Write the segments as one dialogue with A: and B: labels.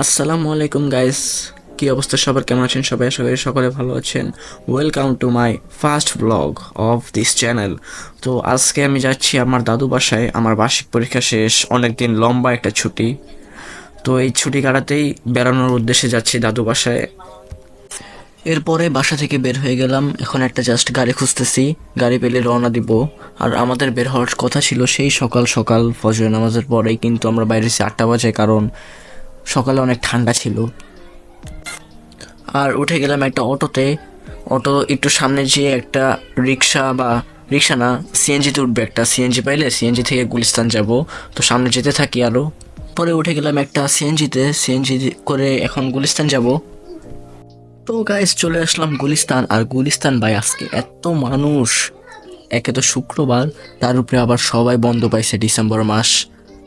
A: আসসালামু আলাইকুম গাইস, কি অবস্থা সবার? কেমন আছেন সবাই? আশা করি সকলে ভালো আছেন। Welcome to my first blog of this channel. তো আজকে আমি যাচ্ছি আমার দাদু বাসায়। আমার বার্ষিক পরীক্ষা শেষ, অনেকদিন লম্বা একটা ছুটি। তো এই ছুটি কাটাতেই বেড়ানোর উদ্দেশ্যে যাচ্ছি দাদু বাসায়। এরপরে বাসা থেকে বের হয়ে গেলাম, এখন একটা জাস্ট গাড়ি খুঁজতেছি, গাড়ি পেলে রওনা দিব। আর আমাদের বের হওয়ার কথা ছিল সেই সকাল সকাল ফজরের নামাজের পরেই, কিন্তু আমরা বাইরে 8টা বাজে, কারণ সকালে অনেক ঠান্ডা ছিল। আর উঠে গেলাম একটা অটোতে। অটো একটু সামনে যেয়ে একটা রিক্সা, বা রিক্সা না, সিএনজিতে উঠবে। একটা সিএনজি পাইলে সিএনজি থেকে গুলিস্তান যাব। তো সামনে যেতে থাকি আরও। পরে উঠে গেলাম একটা সিএনজিতে, সিএনজি করে এখন গুলিস্তান যাব। তো গাইস চলে আসলাম গুলিস্তান। আর গুলিস্তান ভাই, আজকে এত মানুষ! একে তো শুক্রবার, তার উপরে আবার সবাই বন্ধ পাইছে, ডিসেম্বর মাস।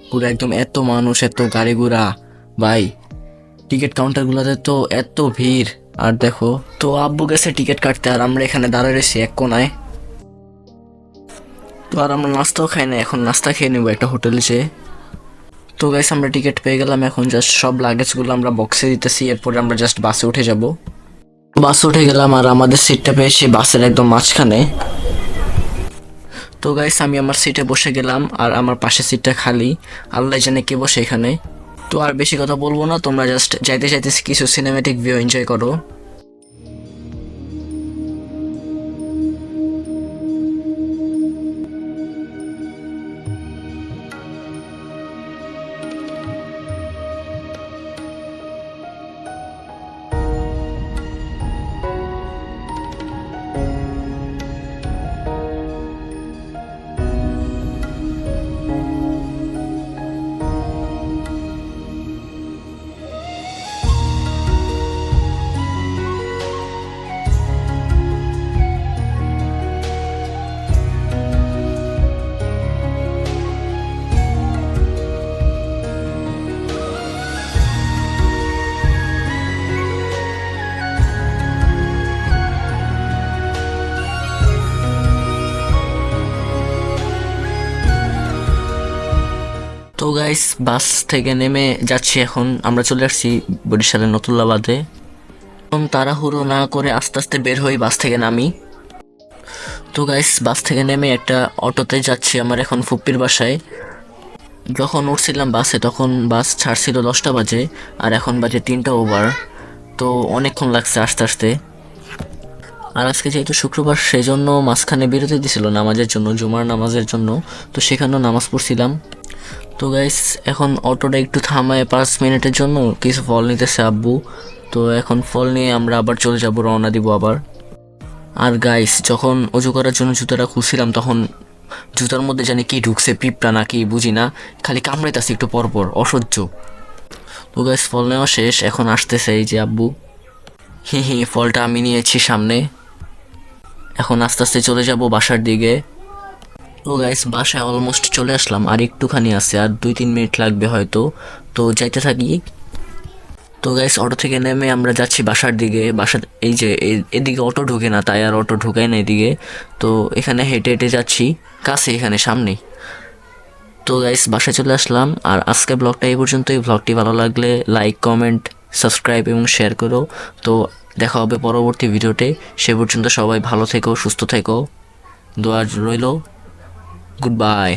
A: পুরো একদম এত মানুষ, এত গাড়ি ঘোড়া ভাই। টিকিট কাউন্টারগুলোতে তো এত ভিড়। আর দেখো তো, আব্বু গেছে টিকিট কাটতে, আর আমরা এখানে দাঁড়ায় রয়েছি এক কোনায়। তো আর আমরা নাস্তাও খাই না, এখন নাস্তা খেয়ে নেবো একটা হোটেলে যেয়ে। তো গাইস আমরা টিকিট পেয়ে গেলাম, এখন জাস্ট সব লাগেজগুলো আমরা বক্সে দিতেছি, এরপরে আমরা জাস্ট বাসে উঠে যাব। বাসে উঠে গেলাম, আর আমাদের সিটটা পেয়েছি বাসের একদম মাঝখানে। তো গাইস আমি আমার সিটে বসে গেলাম, আর আমার পাশে সিটটা খালি, আল্লাহ জানে কে বসে এখানে। তো আর বেশি কথা বলবো না, তোমরা জাস্ট যাইতে যাইতে কিছু সিনেমেটিক ভিউ এনজয় করো। তো গাইস বাস থেকে নেমে যাচ্ছি, এখন আমরা চলে আসছি বরিশালের নতুল্লাবাদে। এখন তাড়াহুড়ো না করে আস্তে আস্তে বের হই, বাস থেকে নামি। তো গাইস বাস থেকে নেমে একটা অটোতে যাচ্ছি আমার এখন ফুপ্পির বাসায়। যখন উঠছিলাম বাসে তখন বাস ছাড়ছিল 10টা বাজে, আর এখন বাজে 3টা ওভার। তো অনেকক্ষণ লাগছে আসতে আসতে। আর আজকে যেহেতু শুক্রবার, সেই জন্য মাঝখানে বিরতি দিছিল নামাজের জন্য, জুমার নামাজের জন্য। তো সেখানেও নামাজ পড়ছিলাম। তো গাইস এখন অটোটা একটু থামায় 5 মিনিটের জন্য, কিছু ফল নিতেছে আব্বু। তো এখন ফল নিয়ে আমরা আবার চলে যাব, রওনা দিব আবার। আর গাইস যখন অজু করার জন্য জুতাটা খুলছিলাম, তখন জুতার মধ্যে জানি কি ঢুকছে, পিঁপড়া নাকি বুঝি না, খালি কামড়াইতেছে একটু পরপর, অসহ্য। তো গাইস ফল নেওয়া শেষ, এখন আসতেছে এই যে আব্বু। হি হি, ফলটা আমি নিয়েছি সামনে। এখন আস্তে আস্তে চলে যাব বাসার দিকে। তো গাইস বাসায় অলমোস্ট চলে আসলাম, আর একটুখানি আছে, আর 2-3 মিনিট লাগবে হয়তো। তো যাইতে থাকি। তো গাইস অটো থেকে নেমে আমরা যাচ্ছি বাসার দিকে। বাসার এই যে এদিকে অটো ঢুকে না, তাই আর অটো ঢুকায় না এদিকে। তো এখানে হেঁটে হেঁটে যাচ্ছি, কাছে এখানে সামনেই। তো গাইস বাসায় চলে আসলাম। আর আজকে ব্লগটা এই পর্যন্তই। ব্লগটি ভালো লাগলে লাইক, কমেন্ট, সাবস্ক্রাইব এবং শেয়ার করো। তো দেখা হবে পরবর্তী ভিডিওতে। সে পর্যন্ত সবাই ভালো থেকো, সুস্থ থেকো, দোয়া রইল। Good bye.